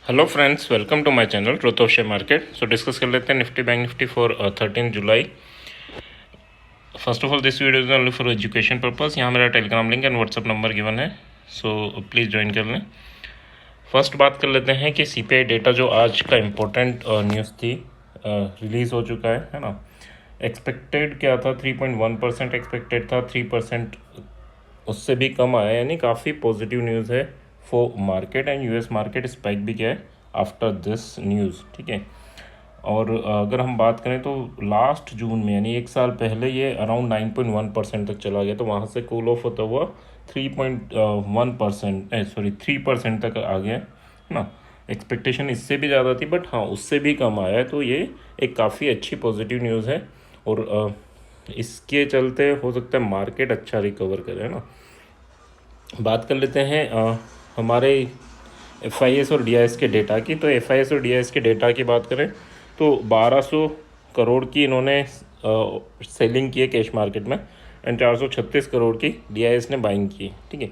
Hello friends, welcome to my channel truth of share market. So discuss कर लेते हैं Nifty bank Nifty for 13 July. First of all this video is only for education purpose. यहाँ मेरा Telegram link and WhatsApp number given है, so please join कर लें। First बात कर लेते हैं कि सीपीआई डेटा जो आज का इम्पोर्टेंट न्यूज़ थी, रिलीज़ हो चुका है ना। एक्सपेक्टेड क्या था, 3.1% एक्सपेक्टेड था, 3% उससे भी कम आया, यानी काफ़ी पॉजिटिव न्यूज़ है for market. And US market spike भी क्या है आफ्टर दिस न्यूज़, ठीक है। और अगर हम बात करें तो लास्ट जून में, यानी एक साल पहले, ये अराउंड 9.1% तक चला गया, तो वहाँ से कूल ऑफ होता हुआ 3.1% 3% तक आ गया है ना। एक्सपेक्टेशन इससे भी ज़्यादा थी, बट हाँ उससे भी कम आया है, तो ये एक काफ़ी अच्छी पॉजिटिव न्यूज़ है। और इसके चलते हो सकता है मार्केट अच्छा रिकवर करे, है ना। बात कर लेते हैं हमारे एफआईएस और डीआईएस के डेटा की। तो एफआईएस और डीआईएस के डेटा की बात करें तो 1200 करोड़ की इन्होंने सेलिंग की है कैश मार्केट में, एंड 436 करोड़ की डीआईएस ने बाइंग की, ठीक है।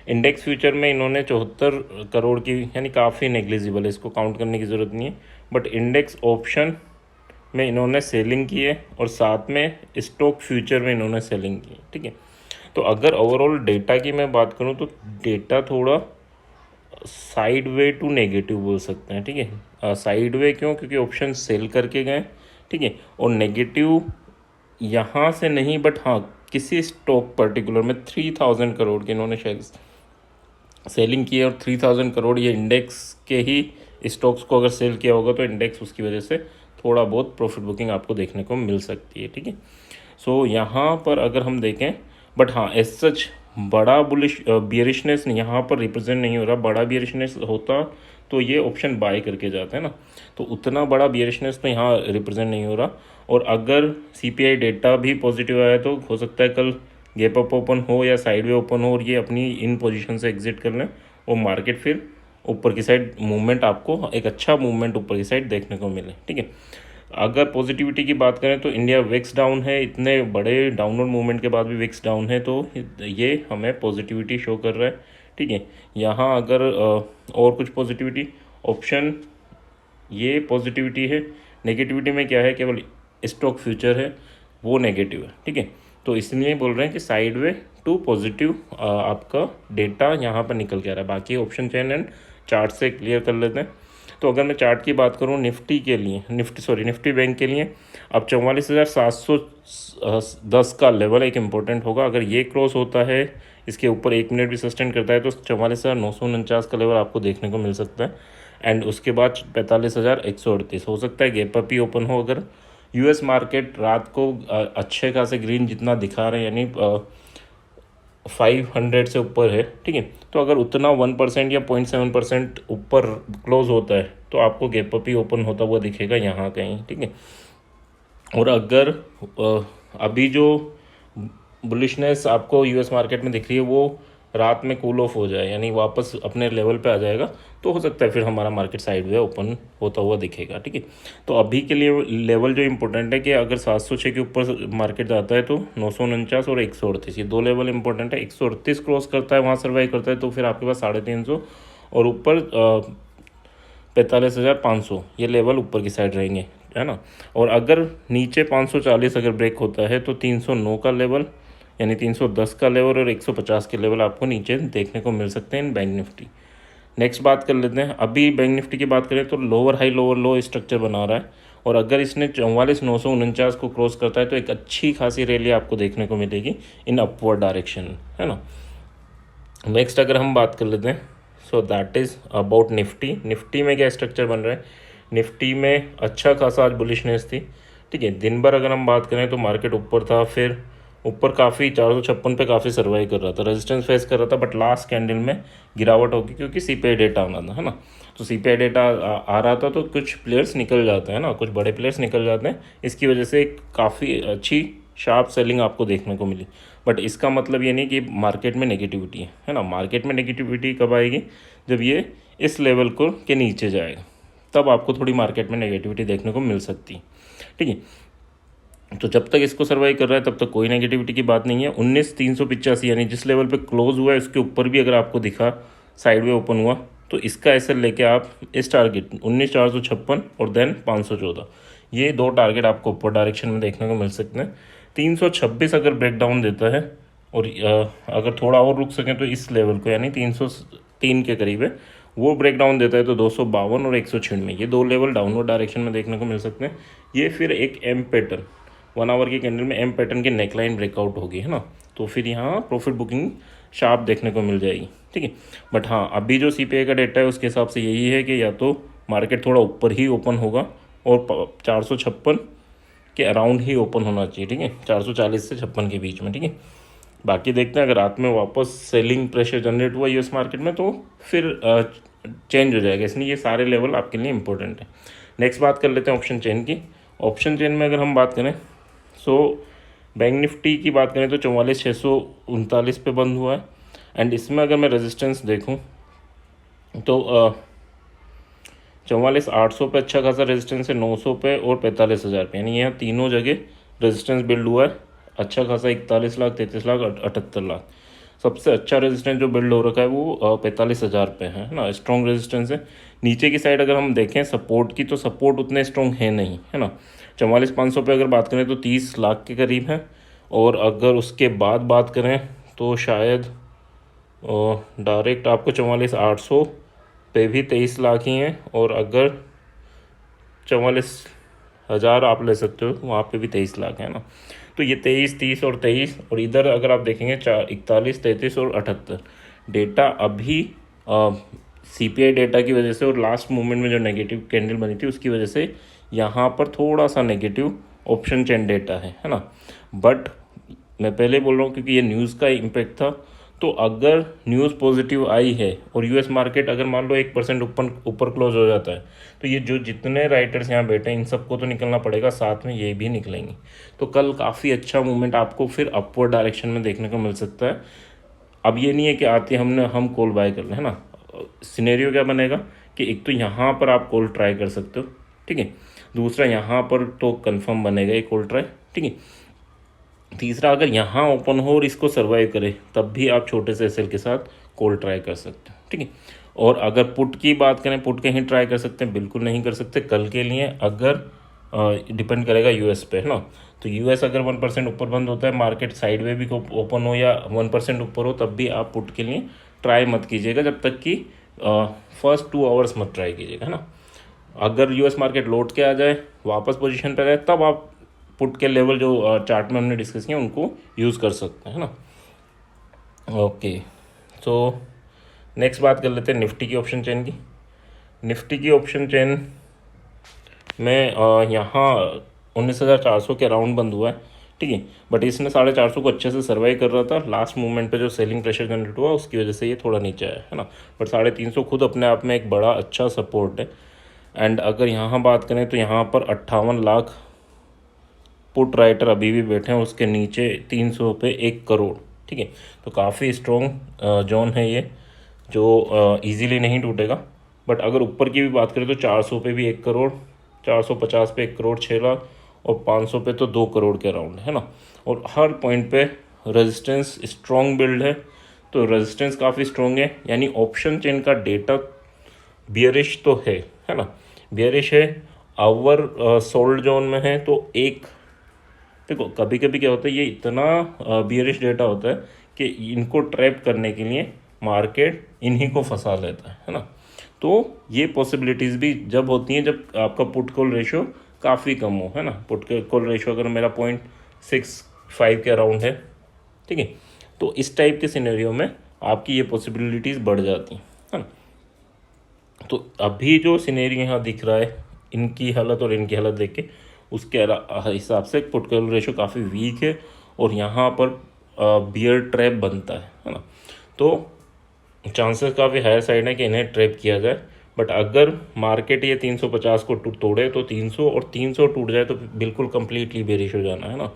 इंडेक्स फ्यूचर में इन्होंने 74 करोड़ की, यानी काफ़ी नेग्लिजिबल है, इसको काउंट करने की ज़रूरत नहीं है। बट इंडेक्स ऑप्शन में इन्होंने सेलिंग की है, और साथ में स्टॉक फ्यूचर में इन्होंने सेलिंग की है, ठीक है। तो अगर ओवरऑल डेटा की मैं बात करूं तो डेटा थोड़ा साइड वे टू नेगेटिव बोल सकते हैं, ठीक है। साइड वे क्यों? क्योंकि ऑप्शन सेल करके गए, ठीक है। और नेगेटिव यहाँ से नहीं, बट हाँ किसी स्टॉक पर्टिकुलर में 3000 करोड़ के इन्होंने शेयर्स सेलिंग की है, और 3000 करोड़ ये इंडेक्स के ही स्टॉक्स को अगर सेल किया होगा तो इंडेक्स उसकी वजह से थोड़ा बहुत प्रॉफिट बुकिंग आपको देखने को मिल सकती है, ठीक है। सो यहाँ पर अगर हम देखें, बट हाँ एज सच बड़ा बुलिश बियरिशनेस यहाँ पर रिप्रेजेंट नहीं हो रहा। बड़ा बियरिशनेस होता तो ये ऑप्शन बाय करके जाते हैं ना, तो उतना बड़ा बियरिशनेस तो यहाँ रिप्रेजेंट नहीं हो रहा। और अगर सीपीआई डेटा भी पॉजिटिव आया तो हो सकता है कल गैप अप ओपन हो या साइडवे ओपन हो, और ये अपनी इन पोजीशन से एग्जिट कर लें, और मार्केट फिर ऊपर की साइड मूवमेंट, आपको एक अच्छा मूवमेंट ऊपर की साइड देखने को मिले, ठीक है। अगर पॉजिटिविटी की बात करें तो इंडिया विक्स डाउन है, इतने बड़े डाउनवर्ड मूवमेंट के बाद भी विक्स डाउन है, तो ये हमें पॉजिटिविटी शो कर रहा है, ठीक है। यहाँ अगर और कुछ पॉजिटिविटी ऑप्शन, ये पॉजिटिविटी है। नेगेटिविटी में क्या है, केवल स्टॉक फ्यूचर है, वो नेगेटिव है, ठीक है। तो इसलिए बोल रहे हैं कि साइड वे टू पॉजिटिव आपका डेटा यहाँ पर निकल के आ रहा है। बाकी ऑप्शन चेन एंड चार्ट से क्लियर कर लेते हैं। तो अगर मैं चार्ट की बात करूँ निफ्टी के लिए, निफ्टी बैंक के लिए, अब 44,710 का लेवल एक इम्पोर्टेंट होगा। अगर ये क्रॉस होता है, इसके ऊपर 1 मिनट भी सस्टेन करता है, तो 44,949 का लेवल आपको देखने को मिल सकता है। एंड उसके बाद 45,138 हो सकता है गैप अप ही ओपन हो। अगर यूएस मार्केट रात को अच्छे खासे ग्रीन जितना दिखा रहे हैं, यानी 500 से ऊपर है, ठीक है, तो अगर उतना 1% या 0.7% ऊपर क्लोज होता है तो आपको गैप अप ही ओपन होता हुआ दिखेगा यहाँ कहीं, ठीक है। और अगर अभी जो बुलिशनेस आपको यूएस मार्केट में दिख रही है वो रात में कूल ऑफ हो जाए, यानी वापस अपने लेवल पे आ जाएगा, तो हो सकता है फिर हमारा मार्केट साइडवे ओपन होता हुआ दिखेगा, ठीक है। तो अभी के लिए लेवल जो इंपॉर्टेंट है कि अगर 706 के ऊपर मार्केट जाता है तो 949 और 138, ये दो लेवल इंपॉर्टेंट है। 138 क्रॉस करता है, वहाँ सर्वाइव करता है, तो फिर आपके पास 350 और ऊपर 45,500 ये लेवल ऊपर की साइड रहेंगे, है ना। और अगर नीचे 540 अगर ब्रेक होता है तो 309 का लेवल, यानी 310 का लेवल और 150 के लेवल आपको नीचे देखने को मिल सकते हैं इन बैंक निफ्टी। नेक्स्ट बात कर लेते हैं, अभी बैंक निफ्टी की बात करें तो लोअर हाई लोअर लो स्ट्रक्चर बना रहा है, और अगर इसने 44,949 को क्रॉस करता है तो एक अच्छी खासी रैली आपको देखने को मिलेगी इन अपवर्ड डायरेक्शन, है ना। नेक्स्ट अगर हम बात कर लेते हैं, so that is about Nifty. Nifty में क्या स्ट्रक्चर बन रहा है, निफ्टी में अच्छा खासा आज बुलिशनेस थी, ठीक है। दिन भर अगर हम बात करें तो मार्केट ऊपर था, फिर ऊपर काफ़ी 456 पे काफ़ी सर्वाइव कर रहा था, रेजिस्टेंस फेस कर रहा था, बट लास्ट कैंडल में गिरावट होगी क्योंकि सीपीआई डेटा आना था, है ना। तो सीपीआई डेटा आ रहा था तो कुछ प्लेयर्स निकल जाते हैं ना, कुछ बड़े प्लेयर्स निकल जाते हैं, इसकी वजह से काफ़ी अच्छी शार्प सेलिंग आपको देखने को मिली। बट इसका मतलब ये नहीं कि मार्केट में नेगेटिविटी है ना। मार्केट में नेगेटिविटी कब आएगी, जब ये इस लेवल को के नीचे जाएगा, तब आपको थोड़ी मार्केट में नेगेटिविटी देखने को मिल सकती है, ठीक है। तो जब तक इसको सर्वाइव कर रहा है तब तक कोई नेगेटिविटी की बात नहीं है। 19,385 यानी जिस लेवल पे क्लोज हुआ है उसके ऊपर भी अगर आपको दिखा साइडवे ओपन हुआ तो इसका एसएल लेके आप इस टारगेट 19,456 और देन 514, ये दो टारगेट आपको ऊपर डायरेक्शन में देखने को मिल सकते हैं। 326 अगर ब्रेकडाउन देता है और अगर थोड़ा और रुक सकें तो इस लेवल को, यानी 303 के करीब है, वो ब्रेकडाउन देता है तो 252 और 196, ये दो लेवल डाउनवर्ड डायरेक्शन में देखने को मिल सकते हैं। ये फिर एक एम पैटर्न, 1 आवर की कैंडल में एम पैटर्न की नेकलाइन ब्रेकआउट होगी, है ना, तो फिर यहाँ प्रॉफिट बुकिंग शार्प देखने को मिल जाएगी, ठीक है। बट हाँ, अभी जो सीपीआई का डेटा है उसके हिसाब से यही है कि या तो मार्केट थोड़ा ऊपर ही ओपन होगा और 456 के अराउंड ही ओपन होना चाहिए, ठीक है, 440 से 56 के बीच में, ठीक है। बाकी देखते हैं, अगर रात में वापस सेलिंग प्रेशर जनरेट हुआ यूएस मार्केट में तो फिर चेंज हो जाएगा, इसलिए ये सारे लेवल आपके लिए इंपॉर्टेंट है। नेक्स्ट बात कर लेते हैं ऑप्शन चेन की। ऑप्शन चेन में अगर हम बात करें सो बैंक निफ्टी की बात करें तो 44,639 पे बंद हुआ है। एंड इसमें अगर मैं रेजिस्टेंस देखूं तो 44,800 पे अच्छा खासा रेजिस्टेंस है, 900 पे और 45,000 पे, यानी यहाँ तीनों जगह रेजिस्टेंस बिल्ड हुआ है अच्छा खासा, 41 लाख, 33 लाख, 78 लाख। सबसे अच्छा रेजिस्टेंस जो बिल्ड हो रखा है वो 45,000 पे है ना, स्ट्रॉन्ग रेजिस्टेंस है। नीचे की साइड अगर हम देखें सपोर्ट की, तो सपोर्ट उतने स्ट्रॉन्ग है नहीं, है ना। 44,500 पे अगर बात करें तो 30 लाख के करीब है, और अगर उसके बाद बात करें तो शायद डायरेक्ट आपको 44,800 पे भी 23 लाख ही हैं, और अगर 44,000 आप ले सकते हो वहाँ पे भी 23 लाख है ना। तो ये 23, 30 और 23, और इधर अगर आप देखेंगे 41, 33 और 78 डेटा अभी सीपीआई डेटा की वजह से और लास्ट मोमेंट में जो नेगेटिव कैंडल बनी थी उसकी वजह से यहाँ पर थोड़ा सा नेगेटिव ऑप्शन चेन डेटा है ना। बट मैं पहले बोल रहा हूँ क्योंकि ये न्यूज़ का इम्पैक्ट था, तो अगर न्यूज़ पॉजिटिव आई है और यूएस मार्केट अगर मान लो 1% ऊपर क्लोज हो जाता है, तो ये जो जितने राइटर्स यहाँ बैठे हैं इन सबको तो निकलना पड़ेगा, साथ में ये भी निकलेंगे। तो कल काफ़ी अच्छा मूवमेंट आपको फिर अपवर्ड डायरेक्शन में देखने को मिल सकता है। अब ये नहीं है कि आते हम कॉल बाय कर लें, है ना। सिनेरियो क्या बनेगा कि एक तो यहाँ पर आप कॉल ट्राई कर सकते हो, ठीक है, दूसरा यहाँ पर तो कंफर्म बनेगा ये कॉल ट्राई, ठीक है, तीसरा अगर यहाँ ओपन हो और इसको सर्वाइव करे तब भी आप छोटे से एसएल के साथ कॉल ट्राई कर सकते हो, ठीक है। और अगर पुट की बात करें, पुट कहीं ट्राई कर सकते हैं, बिल्कुल नहीं कर सकते कल के लिए, अगर डिपेंड करेगा यूएस पे, है ना। तो यूएस अगर 1% ऊपर बंद होता है, मार्केट साइड वे भी ओपन हो या 1% ऊपर हो, तब भी आप पुट के लिए ट्राई मत कीजिएगा, जब तक कि फर्स्ट 2 आवर्स मत ट्राई कीजिएगा, है ना। अगर यूएस मार्केट लौट के आ जाए, वापस पोजीशन पर आए, तब आप पुट के लेवल जो चार्ट में हमने डिस्कस किया उनको यूज़ कर सकते हैं, है ना। ओके, तो नेक्स्ट बात कर लेते हैं निफ्टी की ऑप्शन चेन की। निफ्टी की ऑप्शन चेन में यहाँ 19,400 के अराउंड बंद हुआ है, ठीक है, बट इसने 450 को अच्छे से सर्वाइव कर रहा था। लास्ट मूवमेंट पे जो सेलिंग प्रेशर जनरेट हुआ उसकी वजह से ये थोड़ा नीचे आया, है ना। बट 350 खुद अपने आप में एक बड़ा अच्छा सपोर्ट है। एंड अगर यहाँ बात करें तो यहाँ पर 58 लाख पुट राइटर अभी भी बैठे हैं, उसके नीचे 300 पे 1 करोड़, ठीक है। तो काफ़ी स्ट्रॉन्ग जोन है ये, जो इजीली नहीं टूटेगा। बट अगर ऊपर की भी बात करें तो 400 पे भी 1 करोड़, 450 पे 1 करोड़ 6 लाख, और 500 पे तो 2 करोड़ के अराउंड, है ना। और हर पॉइंट पे रेजिस्टेंस स्ट्रॉन्ग बिल्ड है, तो रेजिस्टेंस काफ़ी स्ट्रॉन्ग है, यानी ऑप्शन चेन का डेटा बियरिश तो है ना, बियरिश है, आवर सोल्ड जोन में है। तो एक देखो कभी कभी क्या होता है, ये इतना बियरिश डेटा होता है कि इनको ट्रैप करने के लिए मार्केट इन्हीं को फंसा लेता है ना। तो ये पॉसिबिलिटीज़ भी जब होती हैं जब आपका पुट कॉल रेशो काफ़ी कम हो, है ना। पुट कॉल रेशो अगर मेरा 0.65 के अराउंड है, ठीक है, तो इस टाइप के सिनेरियो में आपकी ये पॉसिबिलिटीज़ बढ़ जाती हैं, है ना। तो अभी जो सिनेरियो यहाँ दिख रहा है, इनकी हालत और इनकी हालत देख के उसके हिसाब से पुट कॉल रेशो काफ़ी वीक है, और यहाँ पर बियर ट्रैप बनता है ना। तो चांसेस काफ़ी हायर साइड है कि इन्हें ट्रैप किया जाए। बट अगर मार्केट ये 350 को तोड़े तो 300 और 300 टूट जाए तो बिल्कुल कंप्लीटली बेरिश हो जाना, है ना,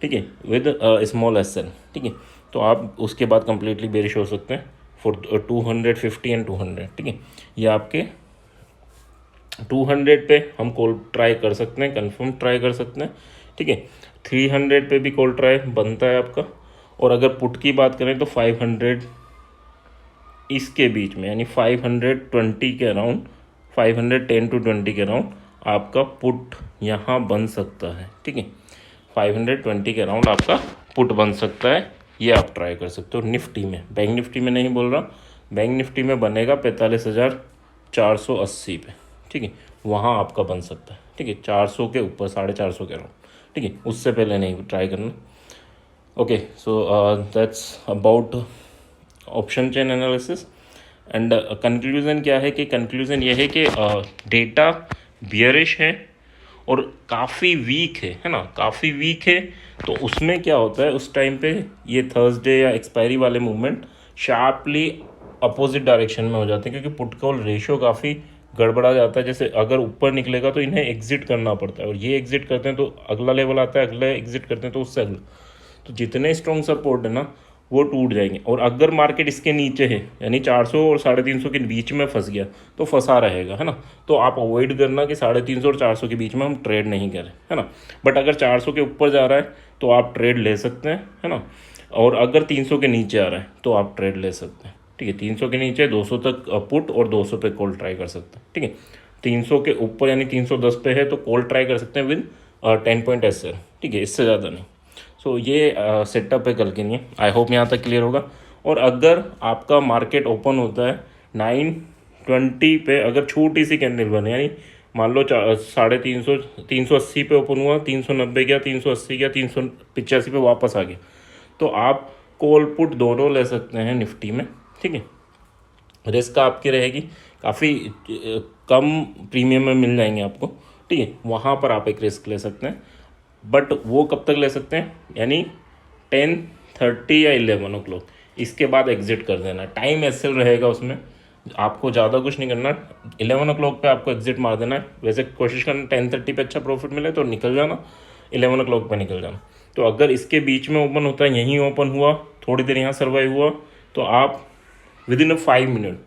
ठीक है, विद स्मॉल एसएल, ठीक है। तो आप उसके बाद कंप्लीटली बेरिश हो सकते हैं फॉर 250 एंड 200, ठीक है। ये आपके 200 पे हम कॉल ट्राई कर सकते हैं, कंफर्म ट्राई कर सकते हैं, ठीक है। 300 पे भी कॉल ट्राई बनता है आपका। और अगर पुट की बात करें तो 500 इसके बीच में यानी 520 के अराउंड, 510 to 20 के अराउंड आपका पुट यहाँ बन सकता है। ठीक है, 520 के अराउंड आपका पुट बन सकता है, ये आप ट्राई कर सकते हो निफ्टी में। बैंक निफ्टी में नहीं बोल रहा, बैंक निफ्टी में बनेगा 45,480 पे। ठीक है, वहाँ आपका बन सकता है। ठीक है, 400 के ऊपर, 450 के अराउंड। ठीक है, उससे पहले नहीं ट्राई करना। Okay, so that's about option chain analysis. And conclusion क्या है कि कंक्लूजन ये है कि डेटा बियरिश है और काफ़ी वीक है ना, काफ़ी वीक है। तो उसमें क्या होता है, उस टाइम पे ये थर्सडे या एक्सपायरी वाले मूवमेंट शार्पली अपोजिट डायरेक्शन में हो जाते हैं, क्योंकि पुट कॉल रेशियो काफ़ी गड़बड़ा जाता है। जैसे अगर ऊपर निकलेगा तो इन्हें एग्जिट करना पड़ता है, और ये एग्जिट करते हैं तो अगला लेवल आता है, अगला एग्जिट करते हैं तो उससे अगला। तो जितने स्ट्रॉन्ग सपोर्ट है ना वो टूट जाएंगे। और अगर मार्केट इसके नीचे है यानी 400 और 350 के बीच में फंस गया तो फंसा रहेगा, है ना। तो आप अवॉइड करना कि 350 और 400 के बीच में हम ट्रेड नहीं करें, है ना। बट अगर 400 के ऊपर जा रहा है तो आप ट्रेड ले सकते हैं, है ना। और अगर 300 के नीचे आ रहा है तो आप ट्रेड ले सकते हैं। ठीक है, 300 के नीचे 200 तक पुट और 200 पे कॉल ट्राई कर सकते हैं। ठीक है, 300 के ऊपर यानी 310 पे है तो कॉल ट्राई कर सकते हैं विद 10 पॉइंट SL। ठीक है, इससे ज़्यादा नहीं। सो ये सेटअप है कल के लिए। आई होप यहाँ तक क्लियर होगा। और अगर आपका मार्केट ओपन होता है 920 पे, अगर छोटी सी कैंडल बने यानी मान लो 350, 380 पे ओपन हुआ, 390 गया, 380 गया, 385 पे वापस आ गया, तो आप कॉल पुट दोनों ले सकते हैं निफ्टी में। ठीक है, रिस्क आपकी रहेगी, काफ़ी कम प्रीमियम में मिल जाएंगे आपको। ठीक है, वहाँ पर आप एक रिस्क ले सकते हैं। बट वो कब तक ले सकते हैं, यानी 10:30 या 11 o'clock, इसके बाद एग्जिट कर देना। टाइम SL रहेगा उसमें, आपको ज़्यादा कुछ नहीं करना। 11 o'clock पे आपको एग्जिट मार देना है। वैसे कोशिश करना 10:30 पे अच्छा प्रॉफिट मिले तो निकल जाना, 11 o'clock पे निकल जाना। तो अगर इसके बीच में ओपन होता है, यहीं ओपन हुआ, थोड़ी देर यहाँ सर्वाइव हुआ, तो आप विद इन 5 मिनट,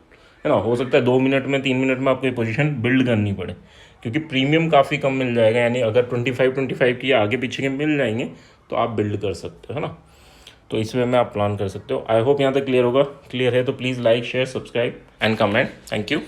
है ना, हो सकता है 2 मिनट में, 3 मिनट में आपको ये पोजीशन बिल्ड करनी पड़े, क्योंकि प्रीमियम काफ़ी कम मिल जाएगा। यानी अगर 25 की आगे पीछे के मिल जाएंगे तो आप बिल्ड कर सकते हो, है ना। तो इस वे में आप प्लान कर सकते हो। आई होप यहाँ तक क्लियर होगा। क्लियर है तो please like, share, subscribe and comment. Thank you.